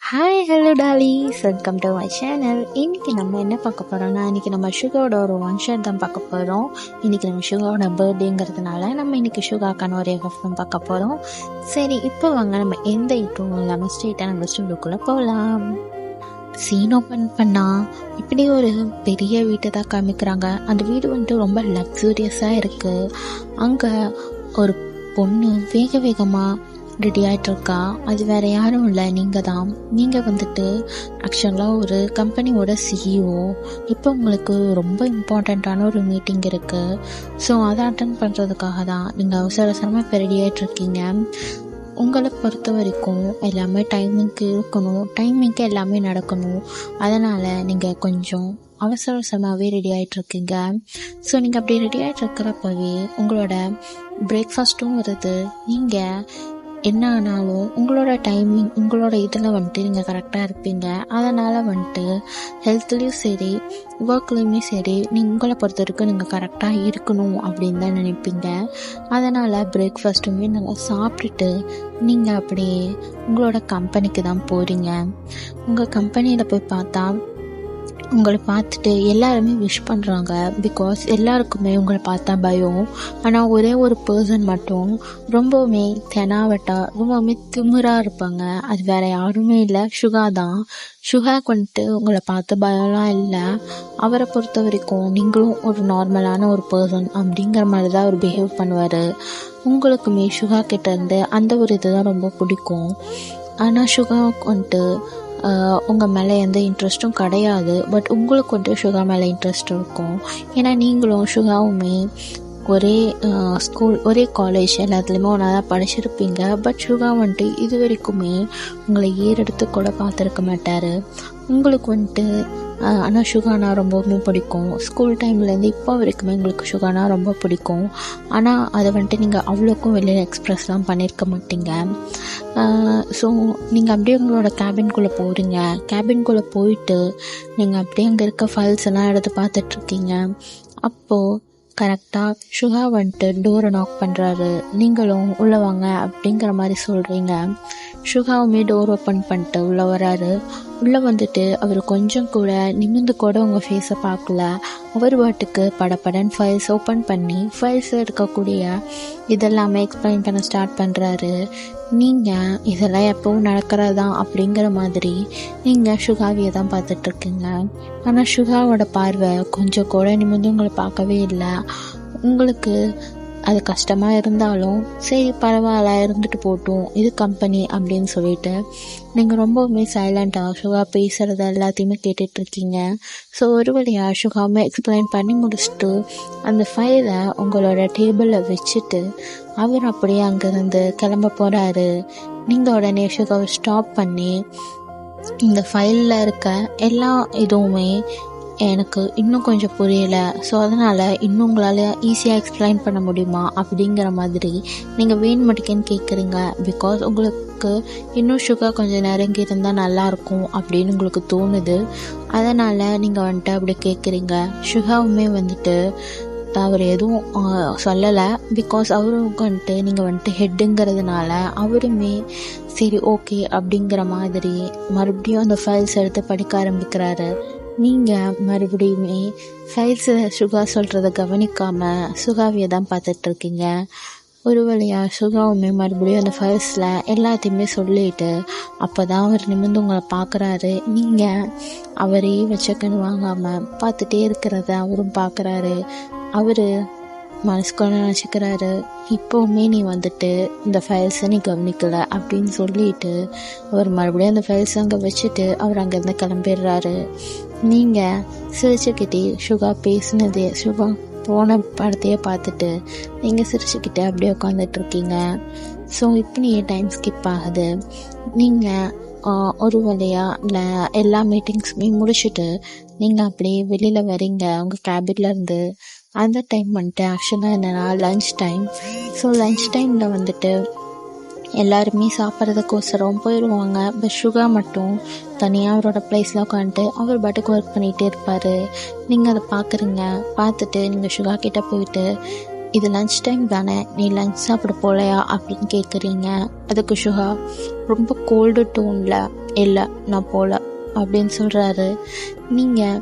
Hi hello Dolly's, welcome to my channel. இன்றைக்கி நம்ம என்ன பார்க்க போகிறோம்னா, இன்றைக்கி நம்ம சுகாவோட ஒரு ஒன் ஷாட் தான் பார்க்க போகிறோம். இன்றைக்கி நம்ம சுகாவோட பர்த்டேங்கிறதுனால நம்ம இன்றைக்கி சுகாக்கான ஒரு எஃப் தான் பார்க்க போகிறோம். சரி, இப்போ வாங்க நம்ம எந்த இட்டும் இல்லாமல் ஸ்ட்ரெயிட்டாக நம்ம ஸ்டூடியோக்குள்ளே போகலாம். சீன் ஓப்பன் பண்ணால் இப்படி ஒரு பெரிய வீட்டை தான் காமிக்கிறாங்க. அந்த வீடு வந்துட்டு ரொம்ப லக்ஸூரியஸாக இருக்குது. அங்கே ஒரு பொண்ணு வேக வேகமாக ரெடி ஆகிட்டுருக்கா. அது வேறு யாரும் இல்லை, நீங்கள் தான். நீங்கள் வந்துட்டு ஆக்சுவலாக ஒரு கம்பெனியோட சிஇஓ. இப்போ உங்களுக்கு ரொம்ப இம்பார்ட்டண்ட்டான ஒரு மீட்டிங் இருக்குது. ஸோ அதை அட்டன் பண்ணுறதுக்காக தான் நீங்கள் அவசரமாக இப்போ ரெடி ஆகிட்ருக்கீங்க. உங்களை பொறுத்த வரைக்கும் எல்லாமே டைமிங்க்கு இருக்கணும், டைமிங்க்கு எல்லாமே நடக்கணும். அதனால் நீங்கள் கொஞ்சம் அவசரமாகவே ரெடி ஆகிட்ருக்கீங்க. ஸோ நீங்கள் அப்படி ரெடி ஆகிட்ருக்கிறப்பவே உங்களோட பிரேக்ஃபாஸ்ட்டும் வருது. நீங்கள் என்ன ஆனாலும் உங்களோட டைமிங், உங்களோட இதில் வந்துட்டு நீங்கள் கரெக்டாக இருப்பீங்க. அதனால் வந்துட்டு ஹெல்த்லேயும் சரி, ஒர்க்லேயுமே சரி, உங்களை பொறுத்த வரைக்கும் நீங்கள் கரெக்டாக இருக்கணும் அப்படின்னு தான் நினைப்பீங்க. அதனால் பிரேக்ஃபாஸ்ட்டுமே நல்லா சாப்பிட்டுட்டு நீங்கள் அப்படியே உங்களோட கம்பெனிக்கு தான் போகிறீங்க. உங்கள் கம்பெனியில் போய் பார்த்தா உங்களை பார்த்துட்டு எல்லாருமே விஷ் பண்ணுறாங்க. பிகாஸ் எல்லாருக்குமே உங்களை பார்த்தா பயம். ஆனால் ஒரே ஒரு பர்சன் மட்டும் ரொம்பவுமே தெனாவட்டா, ரொம்பவுமே திமிராக இருப்பாங்க. அது வேறு யாருமே இல்லை, சுகா தான். சுகாக்கு வந்துட்டு உங்களை பார்த்து பயம்லாம் இல்லை. அவரை பொறுத்த வரைக்கும் நீங்களும் ஒரு நார்மலான ஒரு பர்சன் அப்படிங்கிற மாதிரி தான் அவர் பிஹேவ் பண்ணுவார். உங்களுக்குமே சுகா கிட்டேருந்து அந்த ஒரு இது தான் ரொம்ப பிடிக்கும். ஆனால் சுகாவுக்கு வந்துட்டு உங்கள் மேலே எந்த இன்ட்ரெஸ்ட்டும் கிடையாது. பட் உங்களுக்கு வந்துட்டு சுகா மேலே இன்ட்ரெஸ்ட் இருக்கும். ஏன்னா நீங்களும் சுகாவுமே ஒரே ஸ்கூல், ஒரே காலேஜ், எல்லாத்துலேயுமே ஒன்றா தான் படிச்சிருப்பீங்க. பட் சுகா வந்துட்டு இது வரைக்குமே உங்களை ஏறெடுத்து கூட பார்த்துருக்க மாட்டார். உங்களுக்கு வந்துட்டு ஆனால் சுகானா ரொம்பவுமே பிடிக்கும். ஸ்கூல் டைம்லேருந்து இப்போ வரைக்குமே உங்களுக்கு சுகானா ரொம்ப பிடிக்கும். ஆனால் அதை வந்துட்டு நீங்கள் அவ்வளோக்கும் வெளியில் எக்ஸ்ப்ரெஸ்லாம் பண்ணியிருக்க மாட்டீங்க. ஸோ நீங்கள் அப்படியே உங்களோட கேபின்குள்ளே போகிறீங்க. கேபின்குள்ளே போயிட்டு நீங்கள் அப்படியே அங்கே இருக்க ஃபைல்ஸ் எல்லாம் எடுத்து பார்த்துட்ருக்கீங்க. அப்போது கரெக்டாக சுகா வந்துட்டு டோரை நாக் பண்ணுறாரு. நீங்களும் உள்ளே வாங்க அப்படிங்கிற மாதிரி சொல்கிறீங்க. சுகாவுமே டோர் ஓப்பன் பண்ணிட்டு உள்ளே வராரு. உள்ளே வந்துட்டு அவர் கொஞ்சம் கூட நிமிர்ந்து கூட உங்கள் ஃபேஸை பார்க்கல. அவர் பாட்டுக்கு படப்படன்னு ஃபைல்ஸ் ஓப்பன் பண்ணி ஃபைல்ஸில் இருக்கக்கூடிய இதெல்லாமே எக்ஸ்பிளைன் பண்ண ஸ்டார்ட் பண்ணுறாரு. நீங்கள் இதெல்லாம் எப்பவும் நடக்கிறதா அப்படிங்கிற மாதிரி நீங்கள் சுகாவியை தான் பார்த்துட்ருக்கீங்க. ஆனால் சுகாவோட பார்வை கொஞ்சம் கூட நிமிர்ந்து உங்களை பார்க்கவே இல்லை. உங்களுக்கு அது கஷ்டமாக இருந்தாலும் சரி பரவாயில்ல, இருந்துட்டு போட்டும், இது கம்பெனி அப்படின்னு சொல்லிட்டு நீங்கள் ரொம்பவுமே சைலண்ட்டாக சுகா பேசுகிறத எல்லாத்தையுமே கேட்டுட்ருக்கீங்க. ஸோ ஒரு வழியாக சுகாவுமே எக்ஸ்பிளைன் பண்ணி முடிச்சுட்டு அந்த ஃபைலை உங்களோட டேபிளில் வச்சுட்டு அவர் அப்படியே அங்கேருந்து கிளம்ப போகிறாரு. நீங்கள் உடனே சுகாவை ஸ்டாப் பண்ணி இந்த ஃபைலில் இருக்க எல்லா இதுவுமே எனக்கு இன்னும் கொஞ்சம் புரியலை, ஸோ அதனால் இன்னும் உங்களால் ஈஸியாக எக்ஸ்பிளைன் பண்ண முடியுமா அப்படிங்கிற மாதிரி நீங்கள் வேணுமட்டிக்கன்னு கேட்குறீங்க. பிகாஸ் உங்களுக்கு இன்னும் சுகா கொஞ்சம் நெருங்கி இருந்தால் நல்லாயிருக்கும் அப்படின்னு உங்களுக்கு தோணுது. அதனால் நீங்கள் வந்துட்டு அப்படி கேட்குறீங்க. சுகாவுமே வந்துட்டு அவர் எதுவும் சொல்லலை. பிகாஸ் அவருக்கு வந்துட்டு நீங்கள் வந்துட்டு ஹெட்டுங்கிறதுனால அவருமே சரி ஓகே அப்படிங்கிற மாதிரி மறுபடியும் அந்த ஃபைல்ஸ் எடுத்து படிக்க ஆரம்பிக்கிறாரு. நீங்கள் மறுபடியுமே ஃபைல்ஸை சுகா சொல்கிறத கவனிக்காமல் சுகாவியை தான் பார்த்துட்ருக்கீங்க. ஒரு வழியாக சுகாவுமே மறுபடியும் அந்த ஃபைல்ஸில் எல்லாத்தையுமே சொல்லிட்டு அப்போ தான் அவர் நிமிர்ந்து உங்களை பார்க்குறாரு. நீங்கள் அவரே வச்சக்கன்னு வாங்காமல் பார்த்துட்டே இருக்கிறத அவரும் பார்க்குறாரு. அவர் மனசுக்குள்ள நினச்சிக்கிறாரு, இப்போவுமே நீ வந்துட்டு இந்த ஃபைல்ஸை நீ கவனிக்கலை அப்படின்னு சொல்லிட்டு அவர் மறுபடியும் அந்த ஃபைல்ஸ் அங்கே வச்சுட்டு அவர் அங்கேருந்து கிளம்பிடுறாரு. நீங்கள் சிரிச்சுக்கிட்டே சுகா பேசினதே, சுகா போன படத்தையே பார்த்துட்டு நீங்கள் சிரிச்சுக்கிட்டே அப்படியே உட்காந்துட்ருக்கீங்க. ஸோ இப்படியே டைம் ஸ்கிப் ஆகுது. நீங்கள் ஒரு வழியாக எல்லா மீட்டிங்ஸுமே முடிச்சுட்டு நீங்கள் அப்படியே வெளியில் வரீங்க உங்கள் கேபின்லேருந்து. அந்த டைம் வந்துட்டு ஆக்சுவலாக என்னென்னா லன்ச் டைம். ஸோ லன்ச் டைமில் வந்துட்டு எல்லாருமே சாப்பிட்றதுக்கோசரம் போயிடுவாங்க. பட் சுகா மட்டும் தனியாக அவரோட ப்ளேஸில் உட்காந்துட்டு அவர் பாட்டுக்கு ஒர்க் பண்ணிகிட்டே இருப்பார். நீங்கள் அதை பார்க்குறீங்க. பார்த்துட்டு நீங்கள் சுகா கிட்டே போயிட்டு இது லன்ச் டைம் தானே, நீ லன்ச் சாப்பிட போகலையா அப்படின்னு கேட்குறீங்க. அதுக்கு சுகா ரொம்ப கோல்டு டோனில் இல்லை நான் போகல அப்படின்னு சொல்கிறாரு. நீங்கள்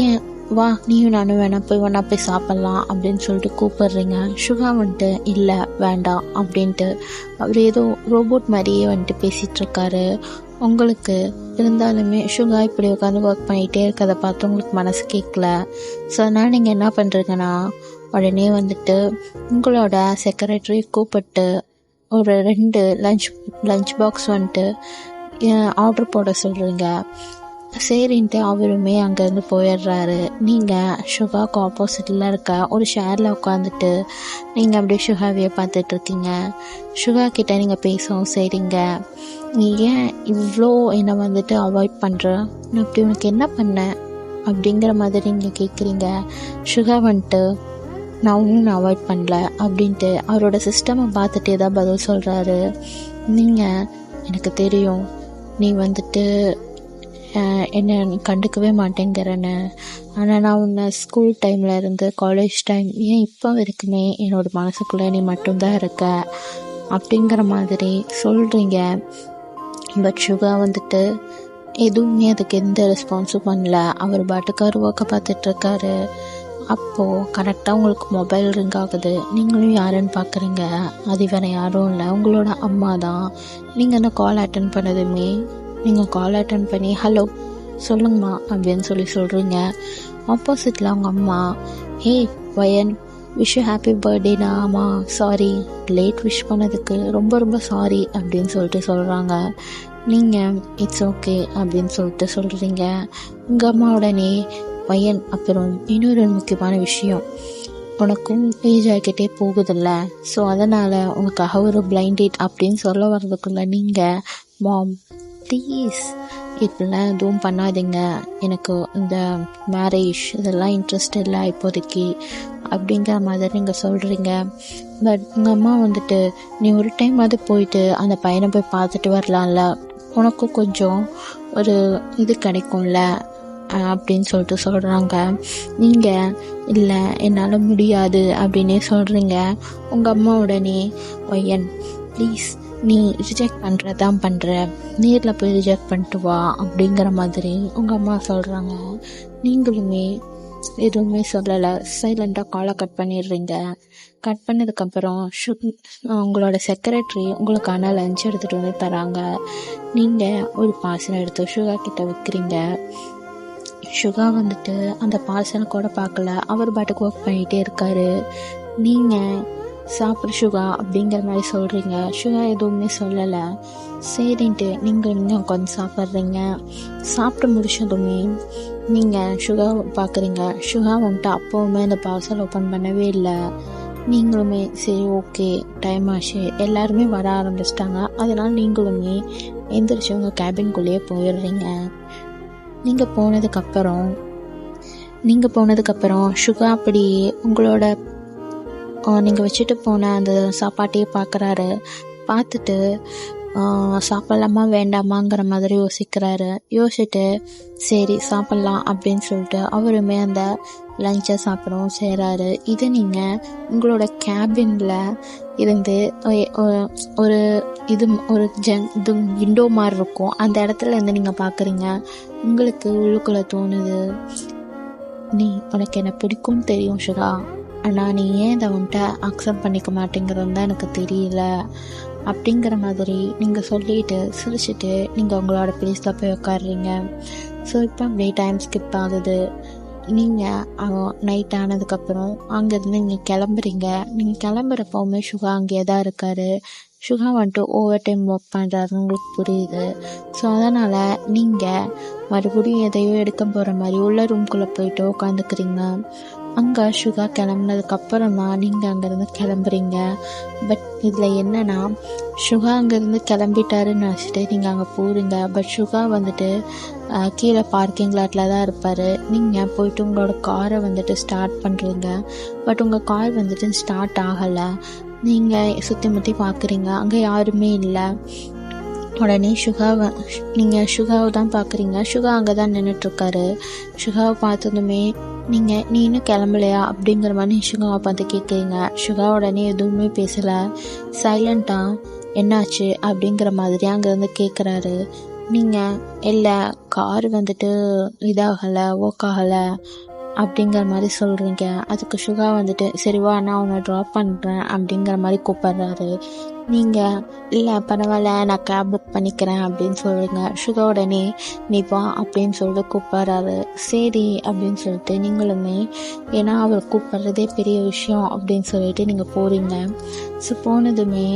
ஏன் வா நீயும் நானும் வேணா போய் சாப்பிட்லாம் அப்படின்னு சொல்லிட்டு கூப்பிடுறீங்க. சுகா வந்துட்டு இல்லை வேண்டாம் அப்படின்ட்டு அவர் ஏதோ ரோபோட் மாதிரியே வந்துட்டு பேசிகிட்டு இருக்காரு. உங்களுக்கு இருந்தாலுமே சுகா இப்படி உட்காந்து ஒர்க் பண்ணிகிட்டே இருக்கிறத பார்த்து உங்களுக்கு மனசு கேட்கல. ஸோ அதனால் நீங்கள் என்ன பண்ணுறீங்கன்னா உடனே வந்துட்டு உங்களோட செக்ரட்டரி கூப்பிட்டு ஒரு 2 லஞ்ச் பாக்ஸ் வந்துட்டு ஆர்டர் போட சொல்கிறீங்க. சரின்ட்டு அவருமே அங்கேருந்து போயிடுறாரு. நீங்கள் சுகாவுக்கு ஆப்போசிட்டில் இருக்க ஒரு ஷேரில் உட்காந்துட்டு நீங்கள் அப்படியே சுகாவையே பார்த்துட்ருக்கீங்க. சுகா கிட்டே நீங்கள் பேசவும் சரிங்க, நீ ஏன் இவ்வளோ என்னை வந்துட்டு அவாய்ட் பண்ணுற, நான் இப்படி உனக்கு என்ன பண்ணேன் அப்படிங்கிற மாதிரி நீங்கள் கேட்குறீங்க. சுகா வந்துட்டு நான் ஒன்றும் அவாய்ட் பண்ணல அப்படின்ட்டு அவரோட சிஸ்டமை பார்த்துட்டே தான் பதில் சொல்கிறாரு. நீங்கள் எனக்கு தெரியும் நீ வந்துட்டு என்ன நீ கண்டுக்கவே மாட்டேங்கிறேன்னு, ஆனால் நான் உன்னை ஸ்கூல் டைமில் இருந்து காலேஜ் டைம் ஏன் இப்போ வரைக்குமே என்னோடய மனசுக்குள்ளே நீ மட்டும்தான் இருக்க அப்படிங்கிற மாதிரி சொல்கிறீங்க. பட் சுகா வந்துட்டு எதுவுமே அதுக்கு எந்த ரெஸ்பான்ஸும் பண்ணல. அவர் பாட்டுக்கார் ஒர்க்கை பார்த்துட்ருக்காரு. அப்போது கரெக்டாக உங்களுக்கு மொபைல் ரிங் ஆகுது. நீங்களும் யாருன்னு பார்க்குறீங்க. அது வேறு யாரும் இல்லை, உங்களோட அம்மா தான். நீங்கள் அந்த கால் அட்டன் பண்ணதுமே நீங்கள் கால் அட்டன் பண்ணி ஹலோ சொல்லுங்கம்மா அப்படின்னு சொல்கிறீங்க. ஆப்போசிட்டில் அவங்க அம்மா ஹே வயன் விஷ் யூ ஹாப்பி பர்த்டேனா, அம்மா சாரி லேட் விஷ் பண்ணதுக்கு ரொம்ப ரொம்ப சாரி அப்படின்னு சொல்கிறாங்க. நீங்கள் இட்ஸ் ஓகே அப்படின்னு சொல்கிறீங்க. உங்கள் அம்மா உடனே வயன் அப்புறம் இன்னொரு முக்கியமான விஷயம், உனக்கும் ஏஜ் ஆகிக்கிட்டே போகுதில்ல, ஸோ அதனால் உனக்காக ஒரு பிளைண்ட் டேட் அப்படின்னு சொல்ல வர்றதுக்குள்ள நீங்கள் மாம் ப்ளீஸ் இப்படிலாம் எதுவும் பண்ணாதீங்க, எனக்கு இந்த மேரேஜ் இதெல்லாம் இன்ட்ரெஸ்ட் இல்லை இப்போதைக்கு அப்படிங்கிற மாதிரி நீங்கள் சொல்கிறீங்க. பட் உங்கள் அம்மா வந்துட்டு நீ ஒரு டைம் அது போயிட்டு அந்த பையனை போய் பார்த்துட்டு வரலாம்ல, உனக்கும் கொஞ்சம் ஒரு இது கிடைக்கும்ல அப்படின்னு சொல்கிறாங்க. நீங்கள் இல்லை என்னால் முடியாது அப்படின்னே சொல்கிறீங்க. உங்கள் அம்மா உடனே ஒய்யன் ப்ளீஸ் நீ ரிஜெக்ட் பண்ணுறதான் பண்ணுற, நேரில் போய் ரிஜெக்ட் பண்ணிட்டு வா அப்படிங்கிற மாதிரி உங்கள் அம்மா சொல்கிறாங்க. நீங்களுமே எதுவுமே சொல்லலை, சைலண்ட்டாக காலை கட் பண்ணிடுறீங்க. கட் பண்ணதுக்கப்புறம் உங்களோட செக்ரட்டரி உங்களுக்கான லஞ்ச் எடுத்துகிட்டு வந்து தராங்க. நீங்கள் ஒரு பார்சல் எடுத்து சுகா கிட்ட வைக்கிறீங்க. சுகா வந்துட்டு அந்த பார்சலை கூட பார்க்கல, அவர் பாட்டுக்கு ஒர்க் பண்ணிகிட்டே இருக்காரு. நீங்கள் சாப்பிட்ற சுகா அப்படிங்கிற மாதிரி சொல்கிறீங்க. சுகா எதுவுமே சொல்லலை. சரின்ட்டு நீங்கள் இன்னும் உட்காந்து சாப்பிட்றீங்க. சாப்பிட்டு முடிச்சதுமே நீங்கள் சுகா பார்க்குறீங்க. சுகா வந்துட்டு அப்போவுமே அந்த பார்சல் ஓப்பன் பண்ணவே இல்லை. நீங்களுமே சரி ஓகே டைம் ஆச்சு, எல்லாருமே வர ஆரம்பிச்சிட்டாங்க, அதனால் நீங்களுமே எந்திரிச்சு உங்கள் கேபின்குள்ளேயே போயிடுறீங்க. நீங்கள் போனதுக்கப்புறம் சுகா அப்படியே உங்களோட நீங்கள் வச்சுட்டு போன அந்த சாப்பாட்டையே பார்க்குறாரு. பார்த்துட்டு சாப்பிட்லாமா வேண்டாமாங்கிற மாதிரி யோசிச்சுட்டு சரி சாப்பிட்லாம் அப்படின்னு சொல்லிட்டு அவருமே அந்த லஞ்சை சாப்பிடவும் செய்கிறாரு. இது நீங்கள் உங்களோட கேபினில் இருந்து ஒரு இது விண்டோ மாதிரி இருக்கும், அந்த இடத்துல இருந்து நீங்கள் பார்க்குறீங்க. உங்களுக்கு உள்ளுக்குள்ளே தோணுது, உனக்கு என்ன பிடிக்கும் தெரியும் சுகா, ஆனால் நீ ஏன் இதை வந்துட்டு அக்செப்ட் பண்ணிக்க மாட்டேங்கிறது தான் எனக்கு தெரியல அப்படிங்கிற மாதிரி நீங்கள் சொல்லிட்டு சிரிச்சுட்டு நீங்கள் உங்களோட பிளேஸில் போய் உட்காடுறீங்க. ஸோ இப்போ அப்படியே டைம் ஸ்கிப் ஆகுது. நீங்கள் நைட் ஆனதுக்கப்புறம் அங்கேருந்து நீங்கள் கிளம்புறீங்க. நீங்கள் கிளம்புறப்பவுமே சுகா அங்கேயே தான் இருக்கார். சுகா வந்துட்டு ஓவர் டைம் ஒர்க் பண்ணுறாருன்னு உங்களுக்கு புரியுது. ஸோ அதனால் நீங்கள் மறுபடியும் எதையோ எடுக்க போகிற மாதிரி உள்ள ரூம்குள்ளே போயிட்டு உட்காந்துக்கிறீங்க. அங்கே சுகா கிளம்புனதுக்கப்புறம் தான் நீங்கள் அங்கேருந்து கிளம்புறீங்க. பட் இதில் என்னென்னா சுகா அங்கேருந்து கிளம்பிட்டாருன்னு நினச்சிட்டு நீங்கள் அங்கே போகிறீங்க. பட் சுகா வந்துட்டு கீழே பார்க்கிங் லாட்டில் தான் இருப்பார். நீங்கள் போயிட்டு உங்களோட காரை வந்துட்டு ஸ்டார்ட் பண்ணுறீங்க. பட் உங்கள் கார் வந்துட்டு ஸ்டார்ட் ஆகலை. நீங்கள் சுற்றி முற்றி பார்க்குறீங்க, அங்கே யாருமே இல்லை. உடனே நீங்கள் சுகாவை தான் பார்க்குறீங்க. சுகா அங்கே தான் நின்றுட்டுருக்காரு. சுகாவை பார்த்ததுமே நீ இன்னும் கிளம்பலையா அப்படிங்கிற மாதிரி சுகாவை பார்த்து கேட்குறீங்க. சுகா உடனே எதுவுமே பேசலை, சைலண்ட்டாக என்னாச்சு அப்படிங்கிற மாதிரி அங்கேருந்து கேட்குறாரு. நீங்கள் இல்லை, கார் வந்துட்டு இதாகலை, ஒர்க் ஆகலை அப்படிங்கிற மாதிரி சொல்கிறீங்க. அதுக்கு சுகா வந்துட்டு சரி வா, நான் உன்னை ட்ராப் பண்ணுறேன் அப்படிங்கிற மாதிரி கூப்பிட்றாரு. நீங்கள் இல்லை பரவாயில்ல, நான் கேப் புக் பண்ணிக்கிறேன் அப்படின்னு சொல்லுங்க. சுகா உடனே நீ வா அப்படின்னு சொல்லிட்டு கூப்பிட்றாரு. சரி அப்படின்னு சொல்லிட்டு நீங்களுமே, ஏன்னா அவர் கூப்பிட்றதே பெரிய விஷயம் அப்படின்னு சொல்லிட்டு நீங்கள் போகிறீங்க. ஸோ போனதுமே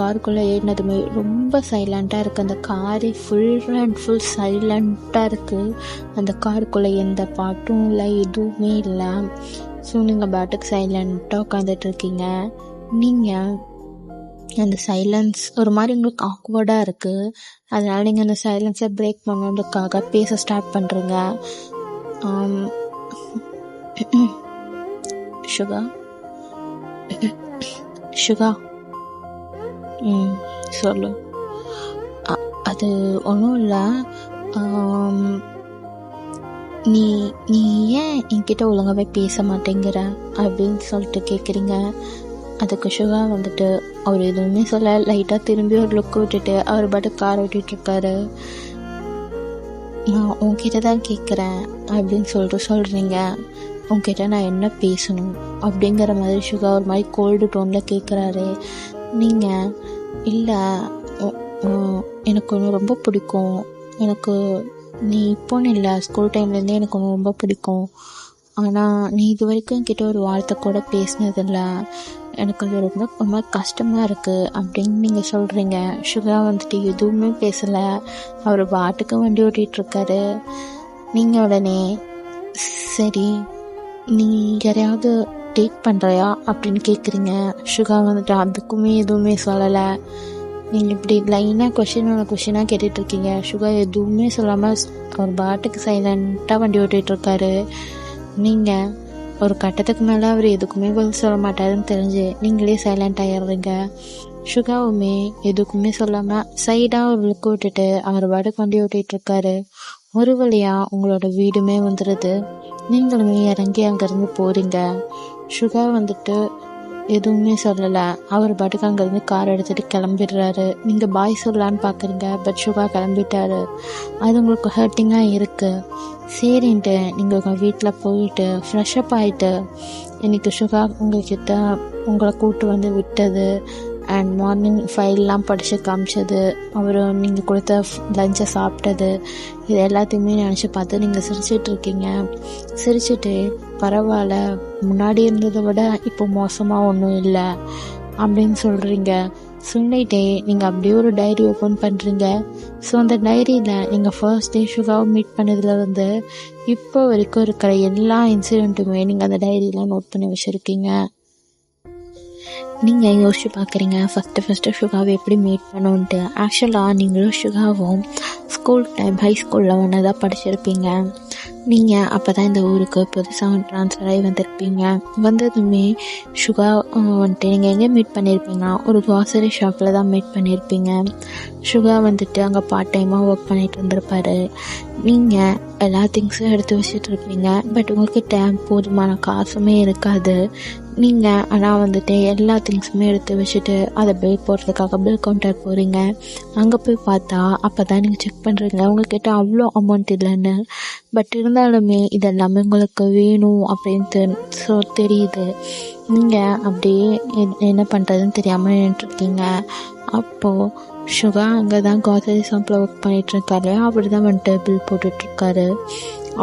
காருக்குள்ளே ஏறினதுமே ரொம்ப சைலண்ட்டாக இருக்குது. அந்த காரே ஃபுல் அண்ட் ஃபுல் சைலண்ட்டாக இருக்குது. அந்த காருக்குள்ளே எந்த பாட்டும் இல்லை, எதுவுமே இல்லை. ஸோ நீங்கள் பாட்டுக்கு சைலண்ட்டாக உட்காந்துட்ருக்கீங்க. நீங்கள் அந்த சைலன்ஸ் ஒரு மாதிரி உங்களுக்கு ஆக்வர்டாக இருக்குது. அதனால் நீங்கள் அந்த சைலன்ஸை பிரேக் பண்ணுறதுக்காக பேச ஸ்டார்ட் பண்ணுறீங்க. சுகா சுகா சொல்லு. அது ஒன்றும் இல்லை, நீ நீ ஏன் என்கிட்ட ஒழுங்காகவே பேச மாட்டேங்கிற அப்படின்னு சொல்லிட்டு கேட்குறீங்க. அதுக்கு சுகா வந்துட்டு அவர் எதுவுமே சொல்ல, லைட்டாக திரும்பி ஒரு லுக் விட்டுட்டு அவர் பாட்டு கார் ஓட்டிகிட்ருக்காரு. நான் உன்கிட்ட தான் கேட்குறேன் அப்படின்னு சொல்லிட்டு சொல்கிறீங்க. உன்கிட்ட நான் என்ன பேசணும் அப்படிங்கிற மாதிரி சுகா ஒரு மாதிரி கோல்டு டோனில் கேட்குறாரு. நீங்கள் இல்லை, எனக்கு ஒன்று ரொம்ப பிடிக்கும், எனக்கு நீ இப்போன்னு இல்லை, ஸ்கூல் டைம்லேருந்தே எனக்கு ஒன்று ரொம்ப பிடிக்கும். ஆனால் நீ இது வரைக்கும் என்கிட்ட ஒரு வார்த்தை கூட பேசினதில்லை, எனக்கு அது ரொம்ப கஷ்டமாக இருக்குது அப்படின்னு நீங்கள் சொல்கிறீங்க. சுகா வந்துட்டு எதுவுமே பேசலை, அவர் பாட்டுக்கு வண்டி ஓட்டிகிட்ருக்காரு. நீங்கள் உடனே சரி நீ யாரையாவது டேட் பண்ணுறியா அப்படின்னு கேட்குறீங்க. சுகா வந்துட்டு அதுக்குமே எதுவுமே சொல்லலை. நீங்கள் இப்படி லைனாக கொஷினாக கேட்டுட்ருக்கீங்க. சுகா எதுவுமே சொல்லாமல் அவர் பாட்டுக்கு சைலண்ட்டாக வண்டி ஓட்டிகிட்ருக்காரு. நீங்கள் ஒரு கட்டத்துக்கு மேலே அவர் எதுக்குமே பதில் சொல்ல மாட்டாருன்னு தெரிஞ்சு நீங்களே சைலண்ட் ஆகிடுறீங்க. சுகாவுமே எதுக்குமே சொல்லாமல் சைடாக ஒரு லுக் விட்டுட்டு அவர் பாட்டுக்கு வண்டி ஓட்டிகிட்ருக்காரு. ஒரு வழியாக உங்களோட வீடுமே வந்துடுது. நீங்களுமே இறங்கி அங்கேருந்து போகிறீங்க. சுகா வந்துட்டு எதுவுமே சொல்லலை, அவர் பாட்டுக்கு அங்கேருந்து கார் எடுத்துகிட்டு கிளம்பிடுறாரு. நீங்கள் பாய் சொல்லலான்னு பார்க்குறீங்க, பட் சுகா கிளம்பிட்டாரு. அது உங்களுக்கு ஹர்ட்டிங்காக இருக்குது. சரின்ட்டு நீங்கள் உங்கள் வீட்டில் போயிட்டு ஃப்ரெஷ்அப் ஆகிட்டு இன்றைக்கி சுகா உங்கள்கிட்ட உங்களை கூப்பிட்டு வந்து விட்டது அண்ட் மார்னிங் ஃபைல்லாம் படித்து காமிச்சது, அவர் நீங்கள் கொடுத்த லஞ்சை சாப்பிட்டது, இது எல்லாத்தையுமே நினச்சி பார்த்து நீங்கள் சிரிச்சிட்ருக்கீங்க. சிரிச்சுட்டு பரவாயில்ல, முன்னாடி இருந்ததை விட இப்போ மோசமாக ஒன்றும் இல்லை அப்படின்னு சொல்கிறீங்க. சொல்லிட்டே நீங்கள் அப்படியே ஒரு டைரி ஓப்பன் பண்ணுறீங்க. ஸோ அந்த டைரியில் நீங்கள் ஃபர்ஸ்ட் டே சுகாவை மீட் பண்ணதுலேருந்து இப்போ வரைக்கும் இருக்கிற எல்லா இன்சிடெண்ட்டுமே நீங்கள் அந்த டைரியில் நோட் பண்ணி வச்சுருக்கீங்க. நீங்கள் யோசிச்சு பார்க்குறீங்க ஃபஸ்ட்டு சுகாவை எப்படி மீட் பண்ணோன்ட்டு. ஆக்சுவலாக நீங்களும் சுகாவும் ஸ்கூல் டைம் ஹை ஸ்கூலில் ஒன்று தான் படிச்சிருப்பீங்க. நீங்கள் அப்போ தான் இந்த ஊருக்கு புதுசாக ட்ரான்ஸ்ஃபர் ஆகி வந்திருப்பீங்க. வந்ததுமே சுகா வந்துட்டு நீங்கள் எங்கே மீட் பண்ணியிருப்பீங்கன்னா ஒரு க்ராசரி ஷாப்பில் தான் மீட் பண்ணியிருப்பீங்க. சுகா வந்துட்டு அங்கே பார்ட் டைமாக ஒர்க் பண்ணிகிட்டு இருந்திருப்பாரு. நீங்கள் எல்லா திங்ஸும் எடுத்து வச்சுட்ருப்பீங்க, பட் உங்கள்கிட்ட போதுமான காசுமே இருக்காது. நீங்கள் ஆனால் வந்துட்டு எல்லா திங்ஸுமே எடுத்து வச்சுட்டு அதை பில் போடுறதுக்காக பில் கவுண்டர் போகிறீங்க. அங்கே போய் பார்த்தா அப்போ தான் நீங்கள் செக் பண்ணுறீங்க உங்கள்கிட்ட அவ்வளோ அமௌண்ட் இல்லைன்னு. பட் இருந்தாலுமே இதெல்லாமே உங்களுக்கு வேணும் அப்படின்ட்டு தெரியுது. நீங்கள் அப்படியே என்ன பண்ணுறதுன்னு தெரியாமல் நின்றுருக்கீங்க. அப்போது சுகா அங்கே தான் க்ராசரி ஷாப்பில் ஒர்க் பண்ணிகிட்ருக்காரு. அவர் தான் வந்துட்டு பில் போட்டுட்ருக்காரு.